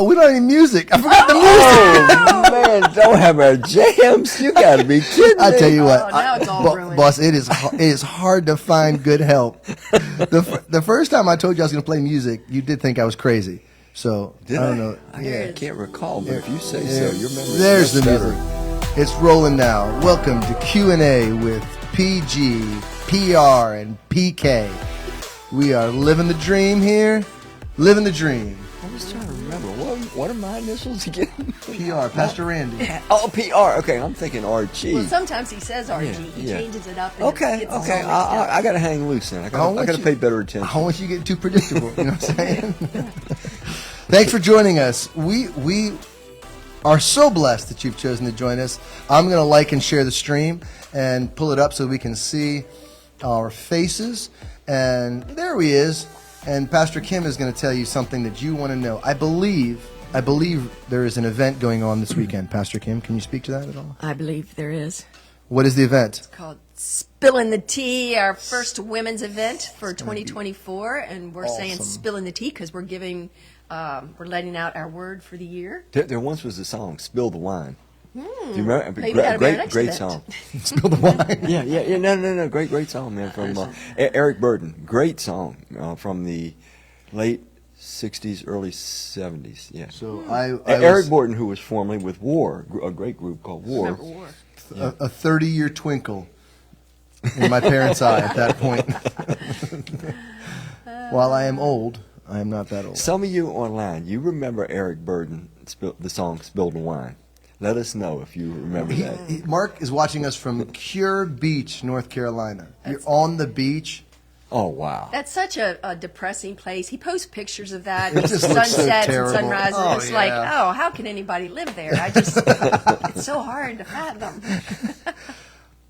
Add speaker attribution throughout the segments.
Speaker 1: We don't have any music. I forgot the music.
Speaker 2: Oh, man, don't have our jams. You got to be kidding me.
Speaker 1: I tell you what,
Speaker 3: Oh, now it's all ruined.
Speaker 1: boss, it is hard to find good help. The first time I told you I was going to play music, you did think I was crazy. So
Speaker 2: Did
Speaker 1: I don't know.
Speaker 2: I can't recall, but if you say so, your memory
Speaker 1: There's the
Speaker 2: is better.
Speaker 1: music. It's rolling now. Welcome to Q&A with PG, PR, and PK. We are living the dream here. Living the dream.
Speaker 2: I was trying to remember. What are my initials again?
Speaker 1: PR, Pastor Randy.
Speaker 2: Oh, PR. Okay, I'm thinking RG.
Speaker 3: Well, sometimes he says RG. He
Speaker 2: yeah.
Speaker 3: changes it up. And
Speaker 2: Okay.
Speaker 3: it's all mixed up.
Speaker 2: I got to hang loose then. I got to pay better attention.
Speaker 1: I don't want you to get too predictable. You know what I'm saying? Thanks for joining us. We are so blessed that you've chosen to join us. I'm going to like and share the stream and pull it up so we can see our faces. And there he is. And Pastor Kim is going to tell you something that you want to know. I believe there is an event going on this weekend. Pastor Kim, can you speak to that at all?
Speaker 4: I believe there is.
Speaker 1: What is the event?
Speaker 3: It's called Spilling the Tea, our first women's event for 2024. And we're saying Spilling the Tea because we're giving, we're letting out our word for the year.
Speaker 2: There once was a song, "Spill the Wine." Do you remember?
Speaker 3: Maybe that'll be our next
Speaker 2: Great
Speaker 3: event.
Speaker 2: song.
Speaker 1: Spill the wine.
Speaker 2: Yeah. No. Great song, man. From Eric Burden. Great song from the late '60s, early '70s. Yeah.
Speaker 1: So
Speaker 2: Eric Burden, who was formerly with War, a great group called War.
Speaker 3: Remember War.
Speaker 1: a 30-year twinkle in my parents' eye at that point. While I am old, I am not that old.
Speaker 2: Some of you online, you remember Eric Burden, the song "Spill the Wine." Let us know if you remember that.
Speaker 1: Mark is watching us from Cure Beach, North Carolina. You're on the beach.
Speaker 2: Oh, wow.
Speaker 3: That's such a depressing place. He posts pictures of that,
Speaker 1: It just looks so
Speaker 3: sunsets and
Speaker 1: terrible.
Speaker 3: sunrises.
Speaker 1: Oh,
Speaker 3: It's
Speaker 1: yeah.
Speaker 3: like, oh, how can anybody live there? It's so hard to fathom.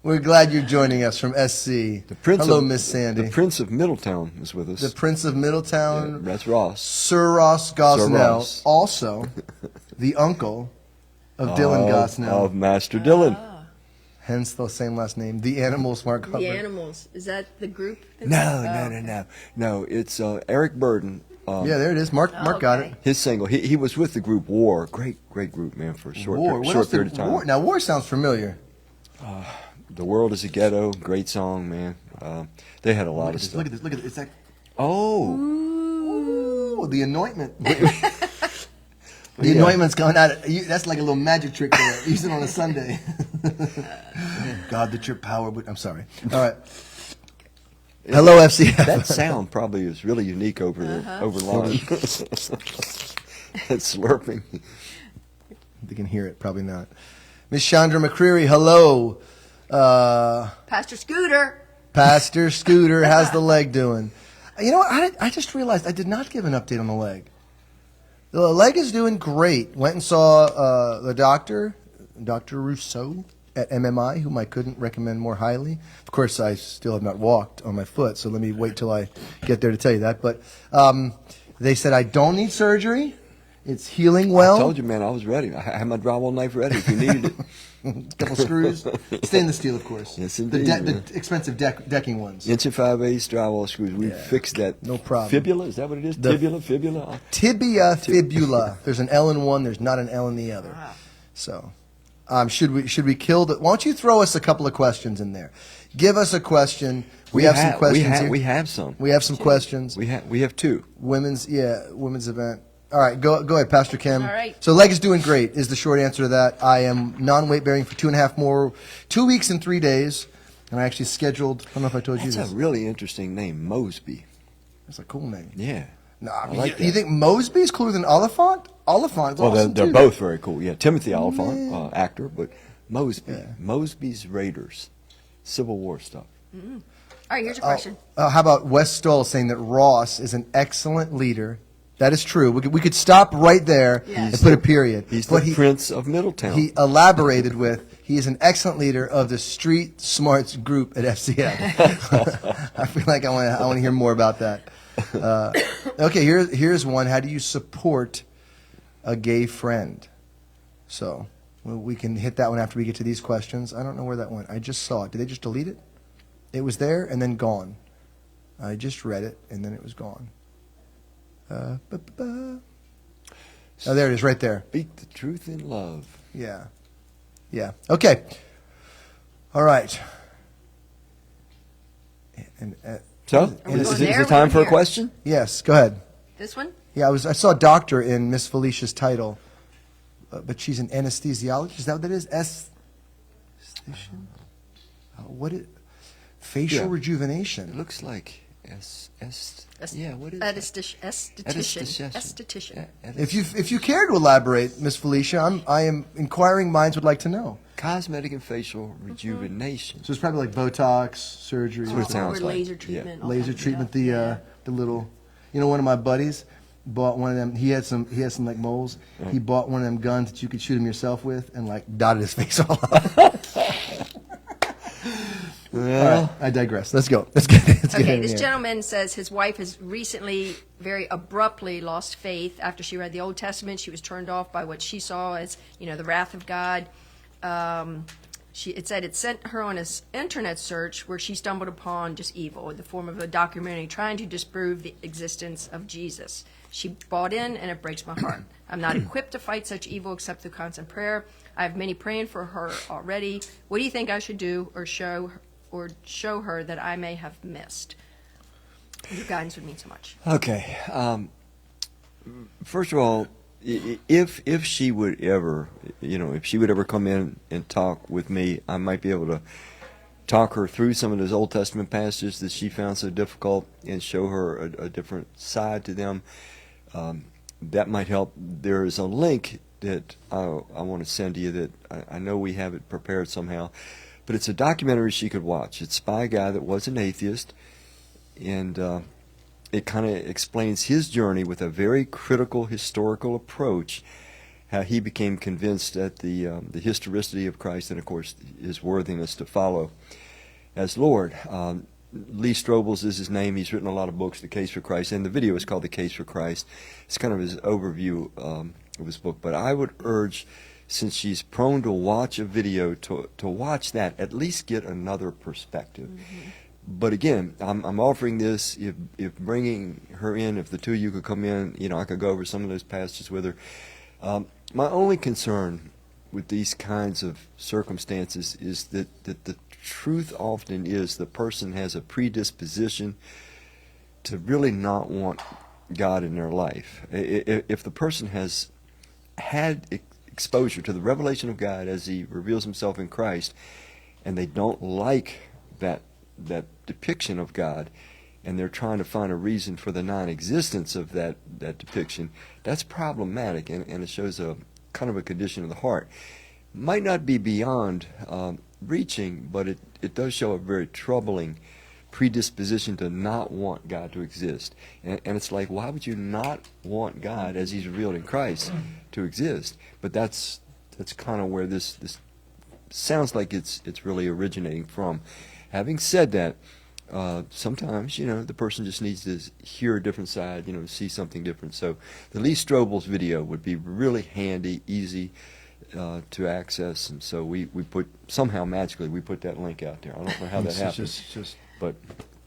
Speaker 1: We're glad you're joining us from SC. Hello, Miss Sandy.
Speaker 2: The Prince of Middletown is with us.
Speaker 1: The Prince of Middletown,
Speaker 2: That's Ross.
Speaker 1: Sir Ross Gosnell,
Speaker 2: Ross.
Speaker 1: also the uncle of Dylan Gosnell,
Speaker 2: Of Master Dylan.
Speaker 1: hence the same last name. The Animals, Mark Hubbard.
Speaker 3: The Animals. Is that the group?
Speaker 2: No, it's Eric Burden.
Speaker 1: Yeah, there it is. Mark got it.
Speaker 2: His single. He was with the group War. Great group, man, for a short
Speaker 1: What else
Speaker 2: period
Speaker 1: did
Speaker 2: of time.
Speaker 1: War? Now, War sounds familiar.
Speaker 2: The World is a Ghetto. Great song, man. They had a lot of stuff.
Speaker 1: Look at this. Look at this. It's like,
Speaker 2: Oh.
Speaker 1: ooh, the anointment. The anointment's going out. That's like a little magic trick there. Use it on a Sunday. God, that your power would. I'm sorry. All right. Hello, FCF.
Speaker 2: That sound probably is really unique over line. That slurping.
Speaker 1: They can hear it. Probably not. Miss Chandra McCreary, hello.
Speaker 3: Pastor Scooter.
Speaker 1: Pastor Scooter, how's the leg doing? You know what? I just realized I did not give an update on the leg. The leg is doing great. Went and saw the doctor, Dr. Rousseau at MMI, whom I couldn't recommend more highly. Of course, I still have not walked on my foot, so let me wait till I get there to tell you that. But they said I don't need surgery. It's healing well.
Speaker 2: I told you, man, I was ready. I had my drywall knife ready if you needed it.
Speaker 1: A couple screws. Stainless steel, of course.
Speaker 2: Yes, indeed.
Speaker 1: The expensive decking ones.
Speaker 2: Inch and 5/8 drywall screws. We fixed that.
Speaker 1: No problem.
Speaker 2: Fibula, is that what it is? Fibula?
Speaker 1: Tibia fibula. There's an L in one. There's not an L in the other.
Speaker 3: Wow.
Speaker 1: So, should we kill the? Why don't you throw us a couple of questions in there? Give us a question. We have some questions here.
Speaker 2: We have some.
Speaker 1: We have some questions.
Speaker 2: We have two.
Speaker 1: Women's event. All right, go ahead, Pastor Kim.
Speaker 3: All right.
Speaker 1: So leg is doing great is the short answer to that. I am non-weight bearing for 2 weeks and 3 days, and I actually scheduled. I don't know if I told you
Speaker 2: That's
Speaker 1: this.
Speaker 2: a really interesting name, Mosby.
Speaker 1: That's a cool name.
Speaker 2: Yeah.
Speaker 1: No,
Speaker 2: I like
Speaker 1: you
Speaker 2: that.
Speaker 1: think Mosby is cooler than Oliphant? Oliphant's
Speaker 2: Well,
Speaker 1: awesome
Speaker 2: they're
Speaker 1: too.
Speaker 2: both very cool. Yeah, Timothy Oliphant, actor, but Mosby.
Speaker 1: Yeah.
Speaker 2: Mosby's Raiders, Civil War stuff.
Speaker 3: All right, here's a question.
Speaker 1: How about Wes Stoll saying that Ross is an excellent leader? That is true. We could stop right there
Speaker 3: Yes.
Speaker 1: and put a period.
Speaker 2: He's
Speaker 1: But
Speaker 2: the Prince of Middletown.
Speaker 1: He elaborated with, he is an excellent leader of the Street Smarts group at FCF. I feel like I want to hear more about that. Okay, here's one. How do you support a gay friend? So we can hit that one after we get to these questions. I don't know where that went. I just saw it. Did they just delete it? It was there and then gone. I just read it and then it was gone. Oh, there it is, right there.
Speaker 2: Speak the truth in love.
Speaker 1: Yeah. Yeah. Okay. All right. And,
Speaker 2: So,
Speaker 3: Are we
Speaker 2: is
Speaker 3: going
Speaker 2: it
Speaker 3: there?
Speaker 2: time for a
Speaker 3: Here.
Speaker 2: question?
Speaker 1: yes, go ahead.
Speaker 3: This one?
Speaker 1: Yeah, I saw doctor in Miss Felicia's title, but she's an anesthesiologist. Is that what that is? Aesthetician? What is facial
Speaker 2: Yeah.
Speaker 1: rejuvenation?
Speaker 2: It looks like yeah, what is
Speaker 3: Esthetician.
Speaker 2: Esthetician.
Speaker 3: Esthetician.
Speaker 1: If you care to elaborate, Miss Felicia, I am inquiring minds would like to know.
Speaker 2: Cosmetic and facial
Speaker 3: Mm-hmm.
Speaker 2: rejuvenation.
Speaker 1: So it's probably like Botox surgery,
Speaker 2: That's what it sounds
Speaker 3: Or
Speaker 2: like.
Speaker 3: laser
Speaker 2: Yeah.
Speaker 3: treatment. all
Speaker 1: laser
Speaker 3: kinds of
Speaker 1: treatment.
Speaker 3: stuff. Yeah.
Speaker 1: The little, one of my buddies bought one of them. He had some like moles. He bought one of them guns that you could shoot him yourself with, and like dotted his face all up.
Speaker 2: Well,
Speaker 1: All right, I digress. Let's go. Let's get
Speaker 3: Okay,
Speaker 1: in
Speaker 3: this
Speaker 1: here.
Speaker 3: gentleman says his wife has recently very abruptly lost faith after she read the Old Testament. She was turned off by what she saw as, the wrath of God. It said it sent her on an internet search where she stumbled upon just evil in the form of a documentary trying to disprove the existence of Jesus. She bought in, and it breaks my heart. I'm not equipped to fight such evil except through constant prayer. I have many praying for her already. What do you think I should do or show her that I may have missed? Your guidance would mean so much.
Speaker 2: okay. First of all, if she would ever, if she would ever come in and talk with me, I might be able to talk her through some of those Old Testament passages that she found so difficult and show her a different side to them. That might help. There is a link that I want to send to you that I know we have it prepared somehow, but it's a documentary she could watch. It's by a guy that was an atheist, and it kind of explains his journey with a very critical historical approach, how he became convinced at the historicity of Christ and, of course, his worthiness to follow as Lord. Lee Strobel's is his name. He's written a lot of books, The Case for Christ, and the video is called The Case for Christ. It's kind of his overview of his book. But I would urge, since she's prone to watch a video, to watch that, at least get another perspective. Mm-hmm. But again, I'm offering this, if bringing her in, if the two of you could come in, I could go over some of those passages with her. My only concern with these kinds of circumstances is that the truth often is the person has a predisposition to really not want God in their life. If the person has had exposure to the revelation of God as He reveals Himself in Christ, and they don't like that depiction of God, and they're trying to find a reason for the non-existence of that depiction, that's problematic, and it shows a kind of a condition of the heart. Might not be beyond reaching, but it does show a very troubling predisposition to not want God to exist. And it's like, why would you not want God as He's revealed in Christ to exist? But that's kind of where this sounds like it's really originating from. Having said that, sometimes, the person just needs to hear a different side, see something different. So the Lee Strobel's video would be really handy, easy to access, and so we put, somehow magically, we put that link out there. I don't know how that happens, but...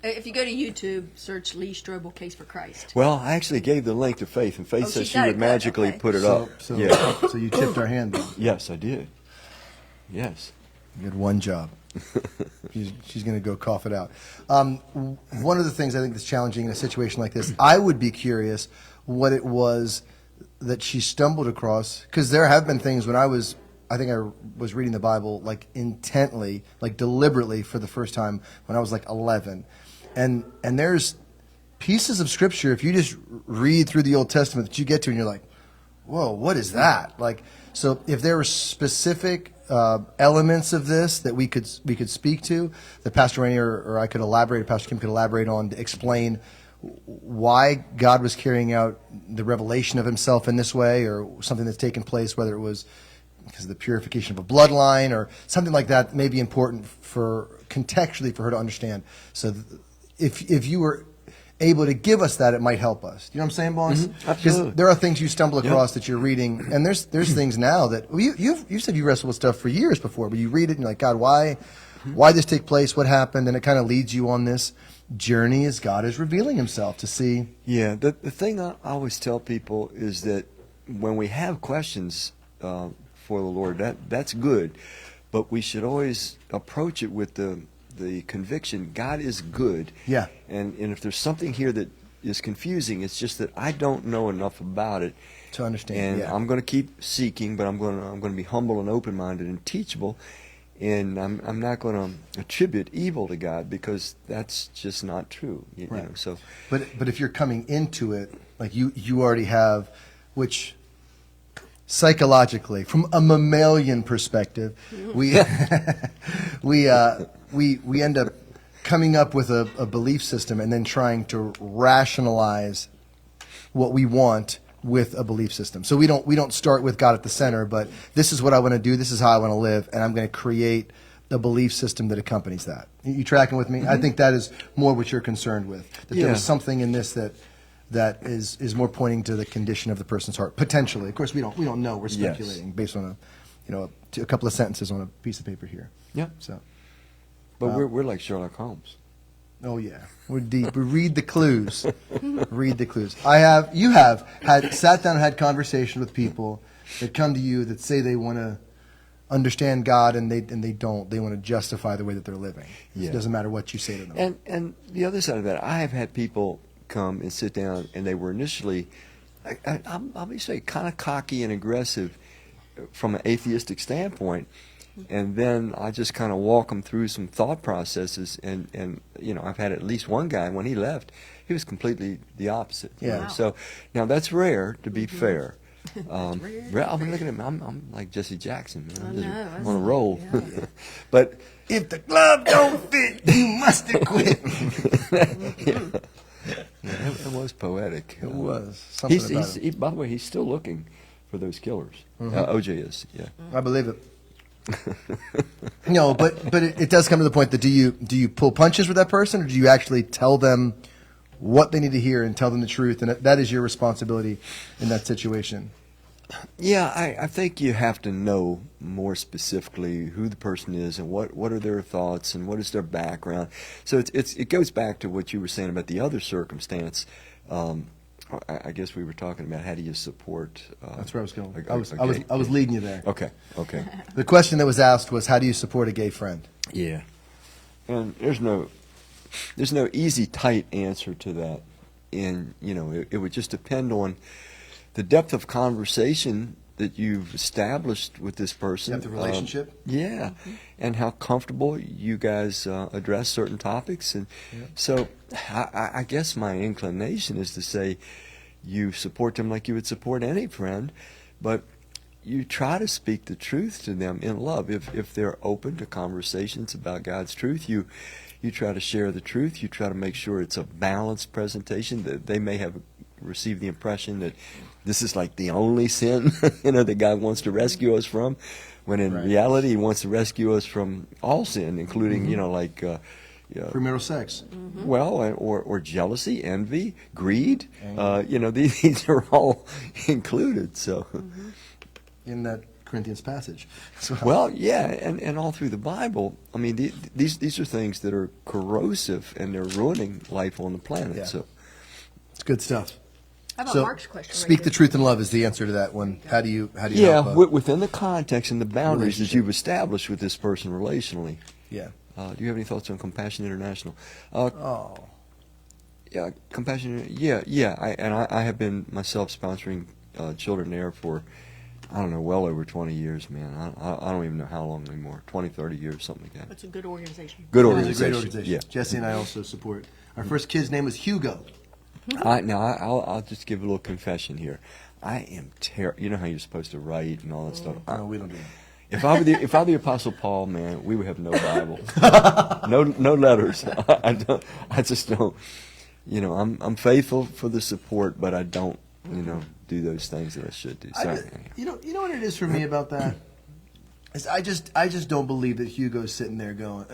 Speaker 3: If you go to YouTube, search Lee Strobel Case for Christ.
Speaker 2: Well, I actually gave the link to Faith, and Faith said
Speaker 3: she's
Speaker 2: she
Speaker 3: got
Speaker 2: would
Speaker 3: it.
Speaker 2: magically
Speaker 3: Okay.
Speaker 2: put it up.
Speaker 1: So
Speaker 2: Yeah.
Speaker 1: you tipped our hand then.
Speaker 2: Yes, I did. Yes.
Speaker 1: You had one job. She's going to go cough it out. One of the things I think that's challenging in a situation like this, I would be curious what it was that she stumbled across, because there have been things when I was reading the Bible like intently, like deliberately for the first time when I was like 11, and there's pieces of scripture, if you just read through the Old Testament, that you get to and you're like, whoa, what is that? Like, so if there were specific elements of this that we could speak to, that Pastor Rainey or I could elaborate, or Pastor Kim could elaborate on to explain why God was carrying out the revelation of Himself in this way, or something that's taken place, whether it was because of the purification of a bloodline or something like that, may be important for contextually for her to understand. So if you were able to give us that, it might help us. You know what I'm saying, boss?
Speaker 2: Mm-hmm. Absolutely.
Speaker 1: Because there are things you stumble across that you're reading, and there's things now that you said you wrestled with stuff for years before, but you read it and you're like, God, why this take place? What happened? And it kind of leads you on this journey as God is revealing Himself to see.
Speaker 2: Yeah, the thing I always tell people is that when we have questions for the Lord, that's good, but we should always approach it with the conviction God is good.
Speaker 1: Yeah.
Speaker 2: And if there's something here that is confusing, it's just that I don't know enough about it
Speaker 1: To understand.
Speaker 2: and
Speaker 1: Yeah.
Speaker 2: I'm going to keep seeking, but I'm going to be humble and open-minded and teachable, and I'm not going to attribute evil to God, because that's just not true. You
Speaker 1: Right.
Speaker 2: know, so
Speaker 1: But if you're coming into it, like you already have, which psychologically, from a mammalian perspective, we we end up coming up with a belief system and then trying to rationalize what we want with a belief system. So we don't start with God at the center, but this is what I want to do, this is how I want to live, and I'm going to create a belief system that accompanies that. You tracking with me? I think that is more what you're concerned with. That there was something in this that is more pointing to the condition of the person's heart, potentially. Of course, we don't know. We're speculating based on a couple of sentences on a piece of paper here.
Speaker 2: yeah.
Speaker 1: So,
Speaker 2: But we're like Sherlock Holmes.
Speaker 1: oh yeah, we're deep. We read the clues. Read the clues. You have sat down and had conversation with people that come to you that say they want to understand God and they don't. They want to justify the way that they're living.
Speaker 2: Yeah.
Speaker 1: It doesn't matter what you say to them.
Speaker 2: And the other side of that, I have had people come and sit down, and they were initially, I'll be say, kind of cocky and aggressive from an atheistic standpoint, and then I just kind of walk them through some thought processes, and I've had at least one guy, when he left, he was completely the opposite.
Speaker 1: Yeah.
Speaker 3: Wow.
Speaker 2: So now that's rare, to be fair.
Speaker 3: rare.
Speaker 2: I mean, look at him. I'm like Jesse Jackson. Man. I'm
Speaker 3: I
Speaker 2: just
Speaker 3: know, that's
Speaker 2: on a roll.
Speaker 3: yeah.
Speaker 2: But
Speaker 1: If the glove don't fit, you must have quit.
Speaker 2: yeah, it was poetic.
Speaker 1: It was something
Speaker 2: He's,
Speaker 1: about
Speaker 2: he's,
Speaker 1: it.
Speaker 2: he, by the way, he's still looking for those killers. OJ is, yeah.
Speaker 1: I believe it. No, but it does come to the point that do you pull punches with that person, or do you actually tell them what they need to hear and tell them the truth, and that is your responsibility in that situation?
Speaker 2: Yeah, I think you have to know more specifically who the person is and what are their thoughts and what is their background. So it goes back to what you were saying about the other circumstance. I guess we were talking about how do you support.
Speaker 1: That's where I was going.
Speaker 2: Okay.
Speaker 1: I was leading you there.
Speaker 2: Okay.
Speaker 1: The question that was asked was, how do you support a gay friend?
Speaker 2: Yeah. And there's no easy, tight answer to that. And, it would just depend on the depth of conversation that you've established with this person.
Speaker 1: Depth of relationship?
Speaker 2: Yeah. And how comfortable you guys address certain topics. And so I guess my inclination is to say you support them like you would support any friend, but you try to speak the truth to them in love. If they're open to conversations about God's truth, you try to share the truth. You try to make sure it's a balanced presentation. That they may have received the impression that this is like the only sin that God wants to rescue us from, when in reality He wants to rescue us from all sin, including
Speaker 1: Premarital sex.
Speaker 2: well, or jealousy, envy, greed. These are all included. So.
Speaker 1: In that Corinthians passage. So,
Speaker 2: Well, yeah, and all through the Bible, I mean, these are things that are corrosive and they're ruining life on the planet.
Speaker 1: Yeah.
Speaker 2: So,
Speaker 1: it's good stuff.
Speaker 3: How about
Speaker 1: So,
Speaker 3: Mark's question?
Speaker 1: speak
Speaker 3: right
Speaker 1: the
Speaker 3: there?
Speaker 1: truth in love is the answer to that one. How do you
Speaker 2: yeah,
Speaker 1: help?
Speaker 2: within the context and the boundaries that
Speaker 1: Relationship.
Speaker 2: you've established with this person relationally.
Speaker 1: Yeah.
Speaker 2: Do you have any thoughts on Compassion International?
Speaker 1: Oh.
Speaker 2: Yeah, Compassion. Yeah. I have been myself sponsoring children there for, I don't know, well over 20 years, man. I don't even know how long anymore. 20, 30 years, something like that.
Speaker 3: It's a good organization.
Speaker 2: Good
Speaker 1: It's a
Speaker 2: organization.
Speaker 1: great organization.
Speaker 2: Yeah.
Speaker 1: Jesse and I also support. Our first kid's name was Hugo.
Speaker 2: I'll just give a little confession here. I am terrible. You know how you're supposed to write and all that stuff.
Speaker 1: No, we don't do that.
Speaker 2: If I were the Apostle Paul, man, we would have no Bible, no letters. I just don't. I'm faithful for the support, but I don't. Do those things that I should do. So,
Speaker 1: You know what it is for me about that? Is I just don't believe that Hugo's sitting there going,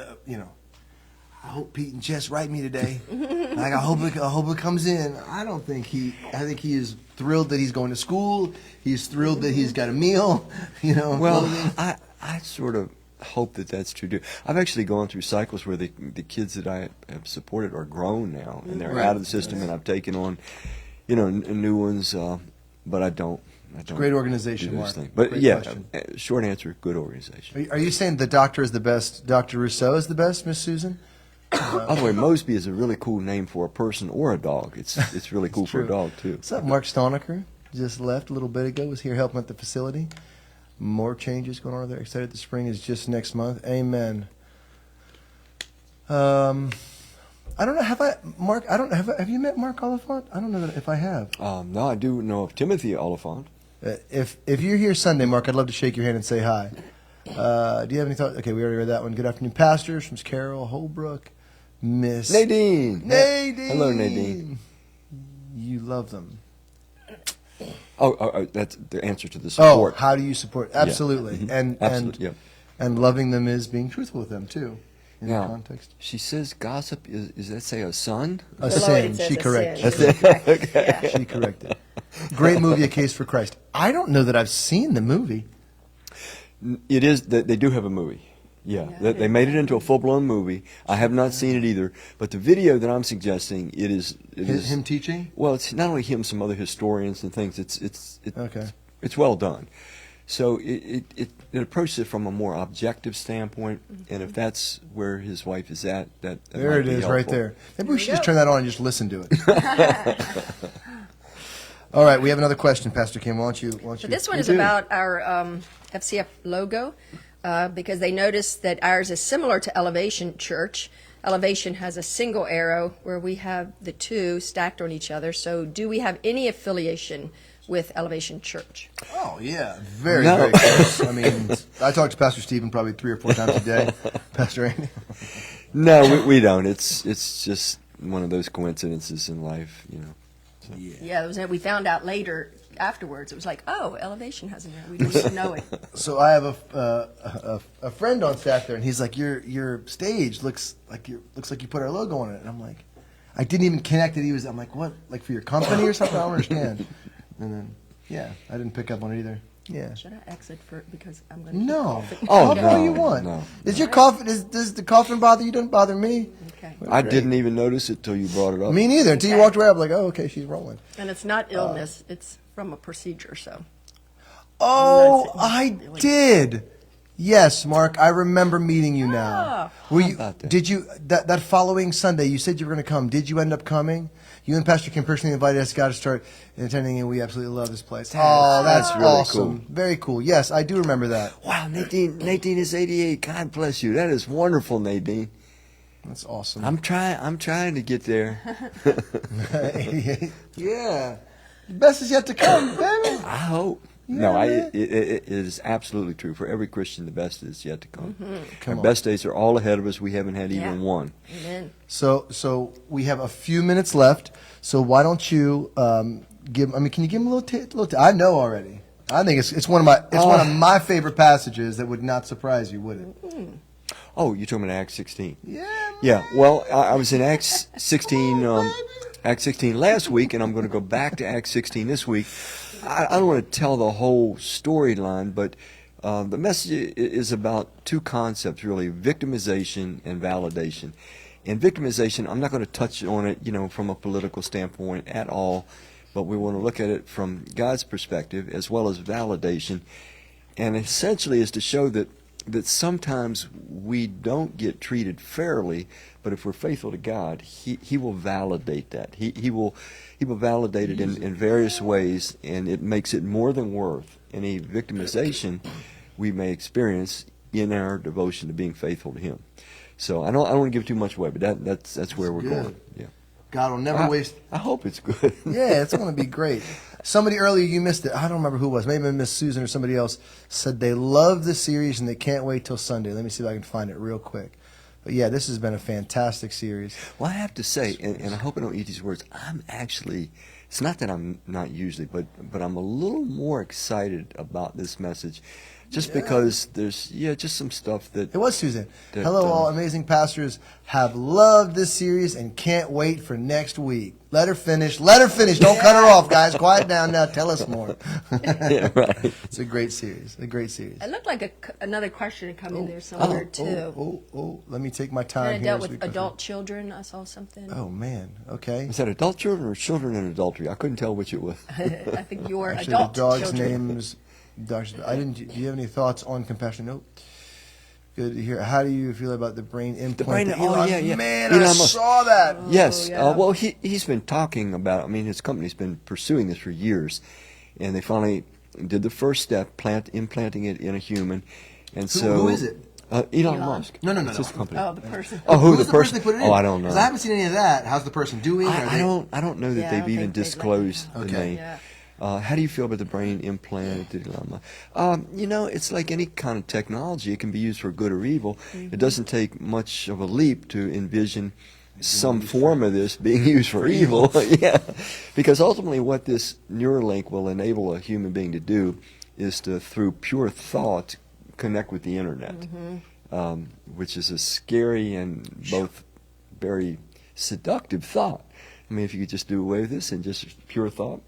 Speaker 1: I hope Pete and Jess write me today. Like I hope it comes in. I think he is thrilled that he's going to school. He's thrilled that he's got a meal.
Speaker 2: Well, I sort of hope that that's true too. I've actually gone through cycles where the kids that I have supported are grown now and they're
Speaker 1: Right.
Speaker 2: out of the system, and I've taken on, new ones. But I don't. I don't
Speaker 1: Great organization,
Speaker 2: do those
Speaker 1: Mark.
Speaker 2: things. But
Speaker 1: Great
Speaker 2: yeah,
Speaker 1: question.
Speaker 2: short answer, good organization.
Speaker 1: Are you saying the doctor is the best? Dr. Rousseau is the best, Miss Susan?
Speaker 2: By the way, Mosby is a really cool name for a person or a dog. It's really cool for a
Speaker 1: true.
Speaker 2: dog too.
Speaker 1: What's up, Mark Stonecker? Just left a little bit ago. Was here helping at the facility. More changes going on there. Excited the spring is just next month. Amen. I don't know. Mark? I don't have you met Mark Oliphant? I don't know if I have.
Speaker 2: No, I do know of Timothy Oliphant.
Speaker 1: If you're here Sunday, Mark, I'd love to shake your hand and say hi. Do you have any thoughts? Okay, we already read that one. Good afternoon, pastors. From Carol Holbrook, Miss
Speaker 2: Nadine.
Speaker 1: Nadine.
Speaker 2: Hello, Nadine.
Speaker 1: You love them.
Speaker 2: Oh, that's the answer to the
Speaker 1: Oh,
Speaker 2: support.
Speaker 1: how do you support? Absolutely,
Speaker 2: Mhm.
Speaker 1: and
Speaker 2: Absolutely,
Speaker 1: and
Speaker 2: yeah.
Speaker 1: and loving them is being truthful with them too, in
Speaker 2: Now,
Speaker 1: the context.
Speaker 2: she says gossip is that say a son?
Speaker 1: A
Speaker 3: Below
Speaker 1: sin.
Speaker 3: it says
Speaker 1: She
Speaker 3: a
Speaker 1: corrected.
Speaker 3: sin. Yeah.
Speaker 1: She corrected. Great movie, A Case for Christ. I don't know that I've seen the movie.
Speaker 2: It is. They do have a movie. Yeah, they made it into a full-blown movie. I have not seen it either, but the video that I'm suggesting, it is
Speaker 1: Him teaching?
Speaker 2: Well, it's not only him, some other historians and things.
Speaker 1: Okay.
Speaker 2: It's well done. So it approaches it from a more objective standpoint, and if that's where his wife is at, that
Speaker 1: There
Speaker 2: might
Speaker 1: it
Speaker 2: be
Speaker 1: is,
Speaker 2: helpful.
Speaker 1: right there. Maybe we should
Speaker 3: you
Speaker 1: just
Speaker 3: go.
Speaker 1: turn that on and just listen to it. All right, we have another question, Pastor Kim. Why don't you?
Speaker 3: So this one
Speaker 2: We
Speaker 3: is
Speaker 2: do.
Speaker 3: about our FCF logo because they noticed that ours is similar to Elevation Church. Elevation has a single arrow where we have the two stacked on each other. So do we have any affiliation with Elevation Church?
Speaker 1: Oh yeah, very
Speaker 2: No.
Speaker 1: very close. I mean, I talk to Pastor Stephen probably 3 or 4 times a day. Pastor Andy.
Speaker 2: No, we don't. It's just one of those coincidences in life, you know. So.
Speaker 3: Yeah, it was, we found out later afterwards. It was like, oh, Elevation has an arrow. We didn't know it.
Speaker 1: So I have a friend on staff there, and he's like, "Your stage looks like you put our logo on it." And I'm like, I didn't even connect it. I'm like, "What? Like for your company or something?" I don't understand. And then, yeah, I didn't pick up on it either. Yeah.
Speaker 3: Should I exit because I'm going to
Speaker 1: No.
Speaker 2: Oh,
Speaker 1: Talk all
Speaker 2: no,
Speaker 1: you want.
Speaker 2: no.
Speaker 1: Is your coffin? Does the coffin bother you? Doesn't bother me.
Speaker 3: Okay.
Speaker 2: I didn't even notice it till you brought it up.
Speaker 1: Me neither. Until you
Speaker 3: Okay.
Speaker 1: walked away, I'm like, "Oh, okay, she's rolling."
Speaker 3: And it's not illness. It's from a procedure, so.
Speaker 1: Oh,
Speaker 3: That's
Speaker 1: I
Speaker 3: really-
Speaker 1: did. Yes, Mark, I remember meeting you now. Were
Speaker 2: How
Speaker 1: you?
Speaker 2: about that?
Speaker 1: Did you that following Sunday? You said you were going to come. Did you end up coming? You and Pastor Kim personally invited us. Got to start attending, and we absolutely love this place. Oh, that's
Speaker 2: really
Speaker 1: awesome.
Speaker 2: cool.
Speaker 1: Very cool. Yes, I do remember that.
Speaker 2: Wow, Nadine is 88. God bless you. That is wonderful, Nadine.
Speaker 1: That's awesome.
Speaker 2: I'm trying to get there.
Speaker 1: 88. Yeah, the best is yet to come, baby.
Speaker 2: I hope.
Speaker 1: Yeah,
Speaker 2: No,
Speaker 1: man.
Speaker 2: it is absolutely true. For every Christian, the best is yet to come.
Speaker 1: Come
Speaker 2: Our
Speaker 1: on.
Speaker 2: best days are all ahead of us. We haven't had even
Speaker 3: Yeah.
Speaker 2: one.
Speaker 3: Amen.
Speaker 1: So we have a few minutes left. So why don't you give? I mean, can you give him a little? I know already. I think it's one of my favorite passages that would not surprise you, would it?
Speaker 2: Oh, you're talking about Acts 16.
Speaker 1: Yeah.
Speaker 2: Yeah. Well, I was in Acts 16. Acts 16 last week, and I'm going to go back to Acts 16 this week. I don't want to tell the whole storyline, but the message is about two concepts, really: victimization and validation. And victimization, I'm not going to touch on it, from a political standpoint at all, but we want to look at it from God's perspective as well as validation. And essentially is to show that sometimes we don't get treated fairly, but if we're faithful to God, He will validate that. He will validate it in various ways, and it makes it more than worth any victimization we may experience in our devotion to being faithful to Him. So I don't want to give too much away, but that's where we're
Speaker 1: good.
Speaker 2: going. Yeah.
Speaker 1: God will never waste.
Speaker 2: I hope it's good.
Speaker 1: Yeah, it's going to be great. Somebody earlier, you missed it. I don't remember who it was. Maybe Miss Susan or somebody else said they love the series and they can't wait till Sunday. Let me see if I can find it real quick. But yeah, this has been a fantastic series.
Speaker 2: Well, I have to say, and I hope I don't eat these words, I'm actually, it's not that I'm not usually, but I'm a little more excited about this message just because there's just some stuff that
Speaker 1: It was Suzanne.
Speaker 2: that,
Speaker 1: Hello, all amazing pastors. Have loved this series and can't wait for next week. Let her finish. Let her finish. Don't cut her off, guys. Quiet down now. Tell us more.
Speaker 2: yeah, right.
Speaker 1: It's a great series. A great series.
Speaker 3: It looked like another question had come in there somewhere too.
Speaker 1: Let me take my time
Speaker 3: And it
Speaker 1: here.
Speaker 3: dealt
Speaker 1: as
Speaker 3: with
Speaker 1: we go through.
Speaker 3: adult children. I saw something.
Speaker 1: Oh, man. Okay.
Speaker 2: Is that adult children or children in adultery? I couldn't tell which it was.
Speaker 3: I think your
Speaker 1: Actually,
Speaker 3: adult
Speaker 1: the dog's
Speaker 3: children.
Speaker 1: name's... Do you have any thoughts on compassion? Nope. Good to hear. How do you feel about the brain implant?
Speaker 2: brain- oh, yeah.
Speaker 1: Man,
Speaker 2: Elon
Speaker 1: I
Speaker 2: Musk.
Speaker 1: saw that.
Speaker 2: Yes.
Speaker 3: yeah.
Speaker 2: Well, he's been talking about. I mean, his company's been pursuing this for years, and they finally did the first step, implanting it in a human. And so,
Speaker 1: who is it?
Speaker 2: Elon Musk.
Speaker 1: No.
Speaker 2: It's his company.
Speaker 3: Oh, the person.
Speaker 2: Oh,
Speaker 1: Who's the person they put it in?
Speaker 2: Oh, I don't know.
Speaker 1: Because I haven't seen any of that. How's the person doing?
Speaker 2: I don't know that
Speaker 3: Yeah, I
Speaker 2: they've
Speaker 3: don't
Speaker 2: even
Speaker 3: think they'd let you
Speaker 2: disclosed
Speaker 3: know.
Speaker 2: the
Speaker 1: Okay.
Speaker 2: name.
Speaker 3: Yeah.
Speaker 2: How do you feel about the brain implant? It's like any kind of technology. It can be used for good or evil. It doesn't take much of a leap to envision some form of this being used for evil. Yeah, because ultimately what this Neuralink will enable a human being to do is to, through pure thought, connect with the internet, which is a scary and both very seductive thought. I mean, if you could just do away with this and just pure thought,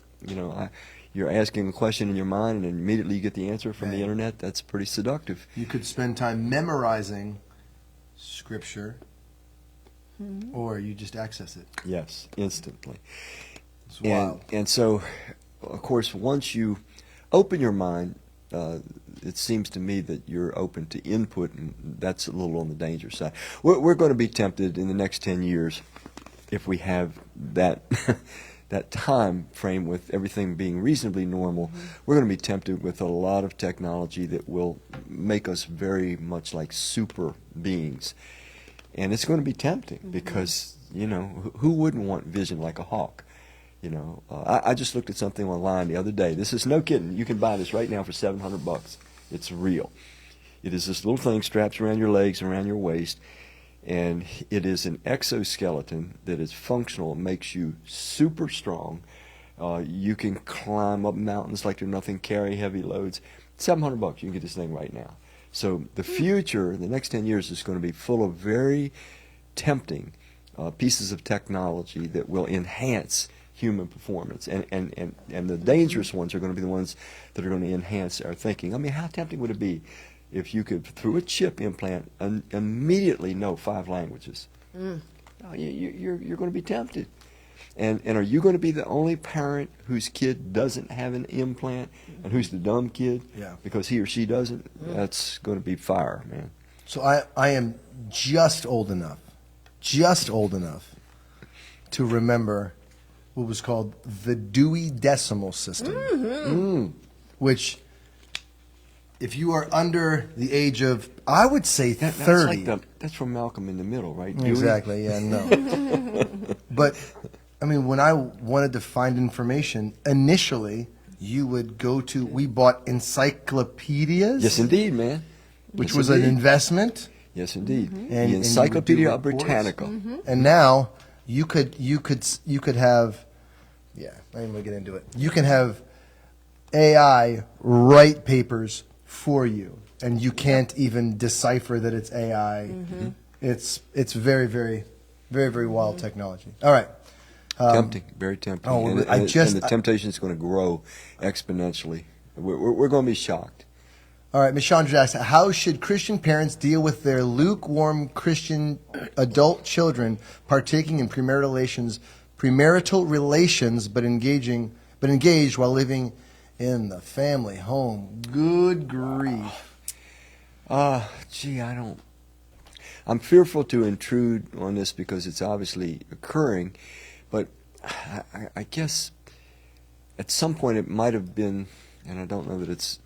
Speaker 2: you're asking a question in your mind and immediately you get the answer from the internet, that's pretty seductive.
Speaker 1: You could spend time memorizing scripture, or you just access it.
Speaker 2: Yes, instantly.
Speaker 1: It's wild.
Speaker 2: And so, of course, once you open your mind, it seems to me that you're open to input, and that's a little on the danger side. We're going to be tempted in the next 10 years, if we have that that time frame with everything being reasonably normal, we're going to be tempted with a lot of technology that will make us very much like super beings. And it's going to be tempting because, who wouldn't want vision like a hawk? I just looked at something online the other day. This is no kidding. You can buy this right now for $700. It's real. It is this little thing straps around your legs, around your waist, and it is an exoskeleton that is functional. It makes you super strong. You can climb up mountains like they're nothing, carry heavy loads. $700. You can get this thing right now. So the future, the next 10 years, is going to be full of very tempting pieces of technology that will enhance human performance. And the dangerous ones are going to be the ones that are going to enhance our thinking. I mean, how tempting would it be if you could, through a chip implant, immediately know 5 languages? You're going to be tempted. And are you going to be the only parent whose kid doesn't have an implant and who's the dumb kid because he or she doesn't? That's going to be fire, man.
Speaker 1: So I am just old enough to remember what was called the Dewey Decimal System, which, if you are under the age of, I would say 30.
Speaker 2: That's from Malcolm in the Middle, right? Dewey?
Speaker 1: Exactly, yeah, no. But, I mean, when I wanted to find information, initially, you would go to, we bought encyclopedias.
Speaker 2: Yes, indeed, man.
Speaker 1: Which
Speaker 2: Yes,
Speaker 1: was
Speaker 2: indeed.
Speaker 1: an investment.
Speaker 2: Yes, indeed.
Speaker 1: And
Speaker 2: The
Speaker 1: you would do
Speaker 2: Encyclopedia
Speaker 1: reports.
Speaker 2: Britannica.
Speaker 1: And now you could have, yeah, I ain't gonna get into it. You can have AI write papers for you, and you can't even decipher that it's AI. It's very, very, very, very wild technology. All right.
Speaker 2: Tempting, very tempting.
Speaker 1: oh,
Speaker 2: and,
Speaker 1: I
Speaker 2: and,
Speaker 1: just-
Speaker 2: and the temptation is going to grow exponentially. We're going to be shocked.
Speaker 1: All right, Ms. Chandra asks, how should Christian parents deal with their lukewarm Christian adult children partaking in premarital relations, but engaged while living in the family home? Good grief.
Speaker 2: I'm fearful to intrude on this because it's obviously occurring, but I guess at some point it might have been, and I don't know that it's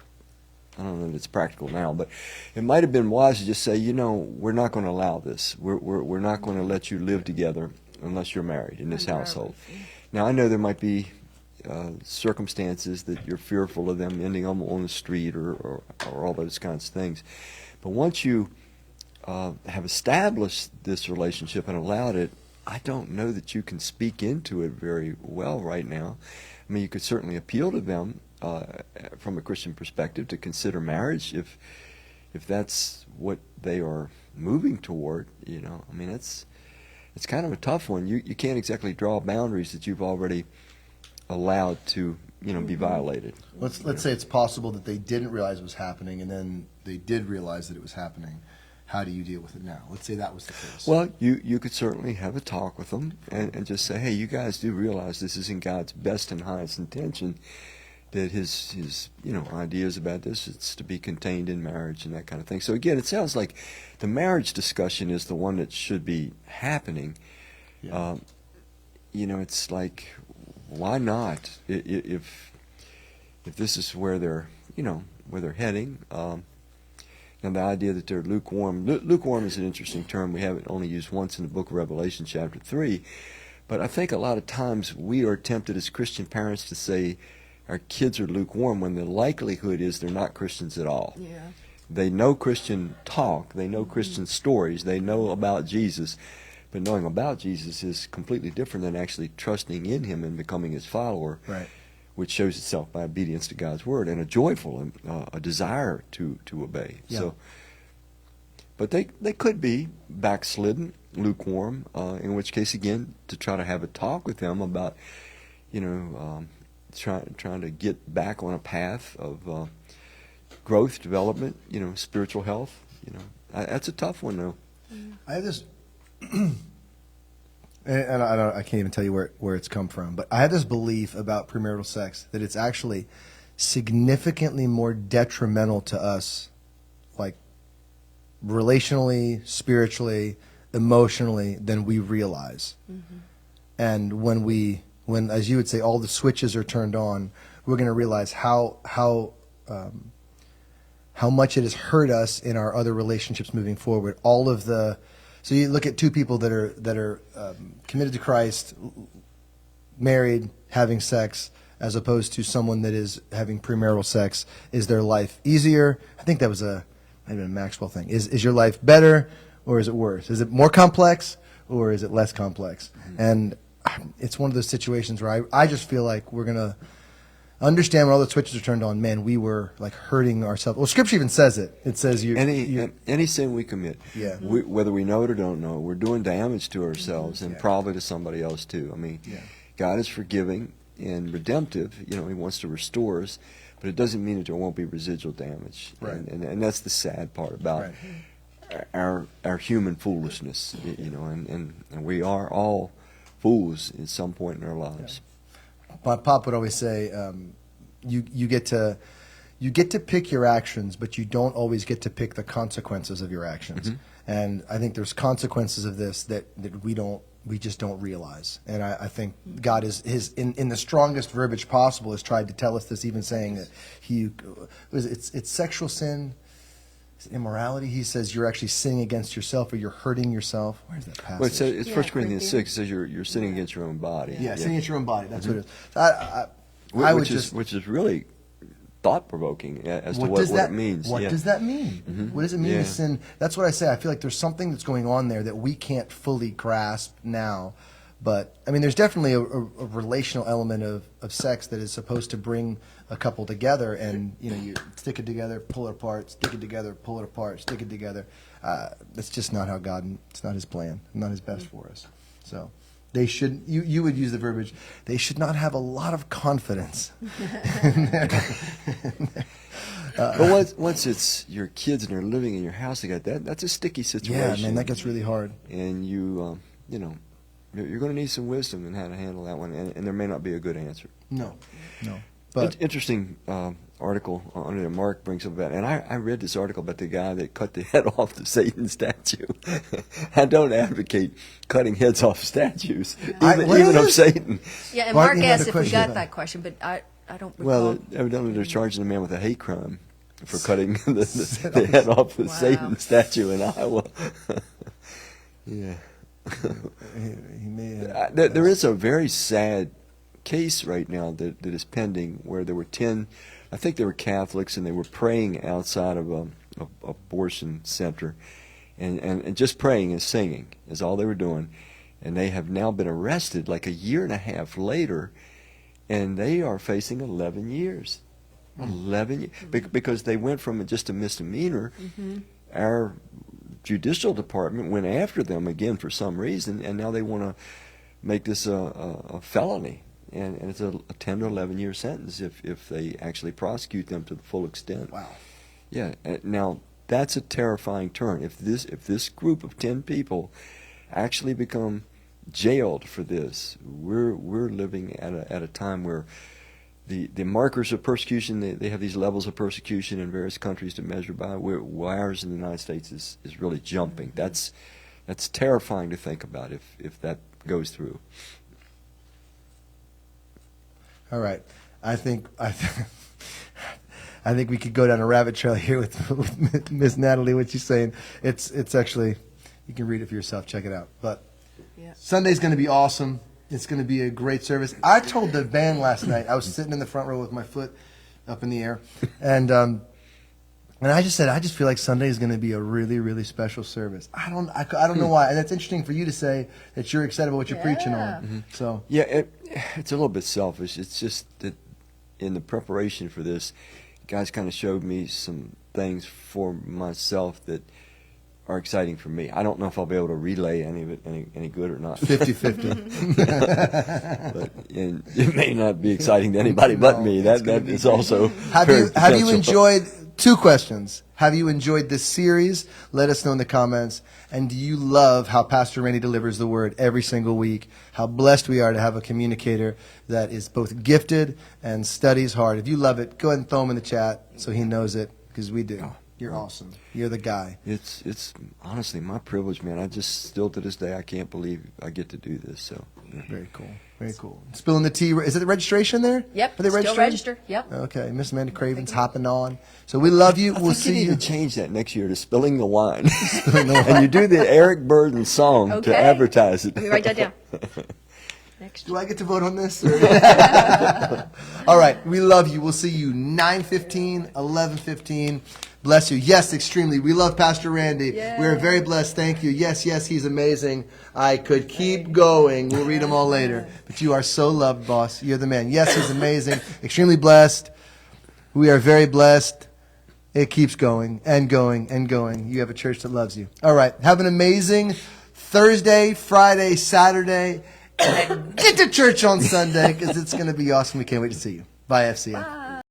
Speaker 2: practical now, but it might have been wise to just say, we're not going to allow this. We're not going to let you live together unless you're married in this household. Now, I know there might be circumstances that you're fearful of them ending on the street or all those kinds of things. But once you have established this relationship and allowed it, I don't know that you can speak into it very well right now. I mean, you could certainly appeal to them from a Christian perspective, to consider marriage if that's what they are moving toward. I mean, it's kind of a tough one. You can't exactly draw boundaries that you've already allowed to be violated.
Speaker 1: Let's say it's possible that they didn't realize it was happening, and then they did realize that it was happening. How do you deal with it now? Let's say that was the case.
Speaker 2: Well, you could certainly have a talk with them and just say, hey, you guys do realize this is in God's best and highest intention, that his ideas about this, it's to be contained in marriage and that kind of thing. So again, it sounds like the marriage discussion is the one that should be happening.
Speaker 1: Yeah.
Speaker 2: It's like, why not? If this is where they're heading. And the idea that they're lukewarm. Lukewarm is an interesting term. We have it only used once in the book of Revelation, chapter 3. But I think a lot of times we are tempted as Christian parents to say our kids are lukewarm when the likelihood is they're not Christians at all.
Speaker 3: Yeah.
Speaker 2: They know Christian talk. They know Christian stories. They know about Jesus. But knowing about Jesus is completely different than actually trusting in him and becoming his follower.
Speaker 1: Right.
Speaker 2: Which shows itself by obedience to God's word and a joyful a desire to obey.
Speaker 1: Yeah.
Speaker 2: So, but they could be backslidden, lukewarm. In which case, again, to try to have a talk with them about, trying to get back on a path of growth, development, spiritual health. That's a tough one, though.
Speaker 1: I have this, and I can't even tell you where it's come from, but I have this belief about premarital sex that it's actually significantly more detrimental to us, like relationally, spiritually, emotionally, than we realize. Mm-hmm. And when, as you would say, all the switches are turned on, we're going to realize how much it has hurt us in our other relationships moving forward. So you look at two people that are committed to Christ, married, having sex, as opposed to someone that is having premarital sex. Is their life easier? I think that was maybe a Maxwell thing. Is your life better or is it worse? Is it more complex or is it less complex? Mm-hmm. And it's one of those situations where I just feel like we're going to understand when all the switches are turned on. Man, we were like hurting ourselves. Well, Scripture even says it. It says
Speaker 2: any sin we commit,
Speaker 1: yeah.
Speaker 2: Whether we know it or don't know, we're doing damage to ourselves and probably to somebody else too. I mean, God is forgiving and redemptive. He wants to restore us, but it doesn't mean that there won't be residual damage.
Speaker 1: Right.
Speaker 2: And that's the sad part about our human foolishness. And we are all fools at some point in our lives.
Speaker 1: My pop would always say, you get to pick your actions, but you don't always get to pick the consequences of your actions. Mm-hmm. And I think there's consequences of this that we just don't realize. And I think God is in the strongest verbiage possible has tried to tell us this, even saying that it's sexual sin, it's immorality. He says you're actually sinning against yourself or you're hurting yourself. Where's that passage?
Speaker 2: Well, it's 1 Corinthians 6. It says you're sinning against your own body.
Speaker 1: Yeah, sinning against your own body. That's what it is. Which
Speaker 2: is really thought-provoking as to what it means.
Speaker 1: What does that mean? Mm-hmm. What does it mean to sin? That's what I say. I feel like there's something that's going on there that we can't fully grasp now. But, I mean, there's definitely a relational element of sex that is supposed to bring a couple together, and, you stick it together, pull it apart, stick it together, pull it apart, stick it together. That's just not how God, it's not his plan, not his best for us. So they should, you would use the verbiage, they should not have a lot of confidence.
Speaker 2: But once it's your kids and they're living in your house, that's a sticky situation.
Speaker 1: Yeah, man, that gets really hard.
Speaker 2: And you're going to need some wisdom in how to handle that one, and there may not be a good answer.
Speaker 1: No. But
Speaker 2: interesting article on it. Mark brings up about, and I read this article about the guy that cut the head off the Satan statue. I don't advocate cutting heads off statues, even of Satan.
Speaker 3: Yeah, and Mark asked if we got that question, but I don't recall.
Speaker 2: Well, evidently they're charging a man with a hate crime for cutting the head off the Satan statue in Iowa. Yeah. There is a very sad case right now that is pending where there were 10, I think they were Catholics, and they were praying outside of a abortion center, and just praying and singing is all they were doing, and they have now been arrested like a year and a half later, and they are facing 11 years. 11 years. Because they went from just a misdemeanor. Our judicial department went after them again for some reason, and now they want to make this a felony. And it's a 10 to 11 year sentence if they actually prosecute them to the full extent.
Speaker 1: Wow.
Speaker 2: Yeah. Now that's a terrifying turn. If this group of 10 people actually become jailed for this, we're living at a time where the markers of persecution, they have these levels of persecution in various countries to measure by. Ours in the United States is really jumping. That's terrifying to think about if that goes through.
Speaker 1: All right. I think we could go down a rabbit trail here with Miss Natalie. What she's saying, it's actually, you can read it for yourself. Check it out. But Sunday's going to be awesome. It's going to be a great service. I told the band last night. I was sitting in the front row with my foot up in the air, and I just said, I just feel like Sunday is going to be a really, really special service. I don't know why. And that's interesting for you to say that you're excited about what you're preaching on. So
Speaker 2: yeah, it's a little bit selfish. It's just that in the preparation for this, guys kind of showed me some things for myself that are exciting for me. I don't know if I'll be able to relay any of it any good or not.
Speaker 1: 50-50.
Speaker 2: But and it may not be exciting to anybody but me. That is also
Speaker 1: Have you enjoyed, 2 questions. Have you enjoyed this series? Let us know in the comments. And do you love how Pastor Randy delivers the word every single week? How blessed we are to have a communicator that is both gifted and studies hard. If you love it, go ahead and throw him in the chat so he knows it, because we do. You're awesome. You're the guy.
Speaker 2: It's honestly my privilege, man. I just still to this day I can't believe I get to do this. So
Speaker 1: very cool. Very cool. Spilling the tea. Is it the registration there?
Speaker 3: Yep.
Speaker 1: Are they
Speaker 3: still registered? Yep.
Speaker 1: Okay. Miss Amanda Craven's hopping on. So we love you. We'll see
Speaker 2: you
Speaker 1: you.
Speaker 2: need to change that next year to Spilling the Wine. And you do the Eric Burden song to advertise it.
Speaker 3: Let me write that down. Next.
Speaker 1: Do I get to vote on this? All right. We love you. We'll see you 9:15, 11:15. Bless you. Yes, extremely. We love Pastor Randy.
Speaker 3: Yay.
Speaker 1: We are very blessed. Thank you. Yes, he's amazing. I could keep going. We'll read them all later. But you are so loved, boss. You're the man. Yes, he's amazing. Extremely blessed. We are very blessed. It keeps going and going and going. You have a church that loves you. All right. Have an amazing Thursday, Friday, Saturday. And get to church on Sunday, because it's going to be awesome. We can't wait to see you. Bye, FCF.
Speaker 3: Bye.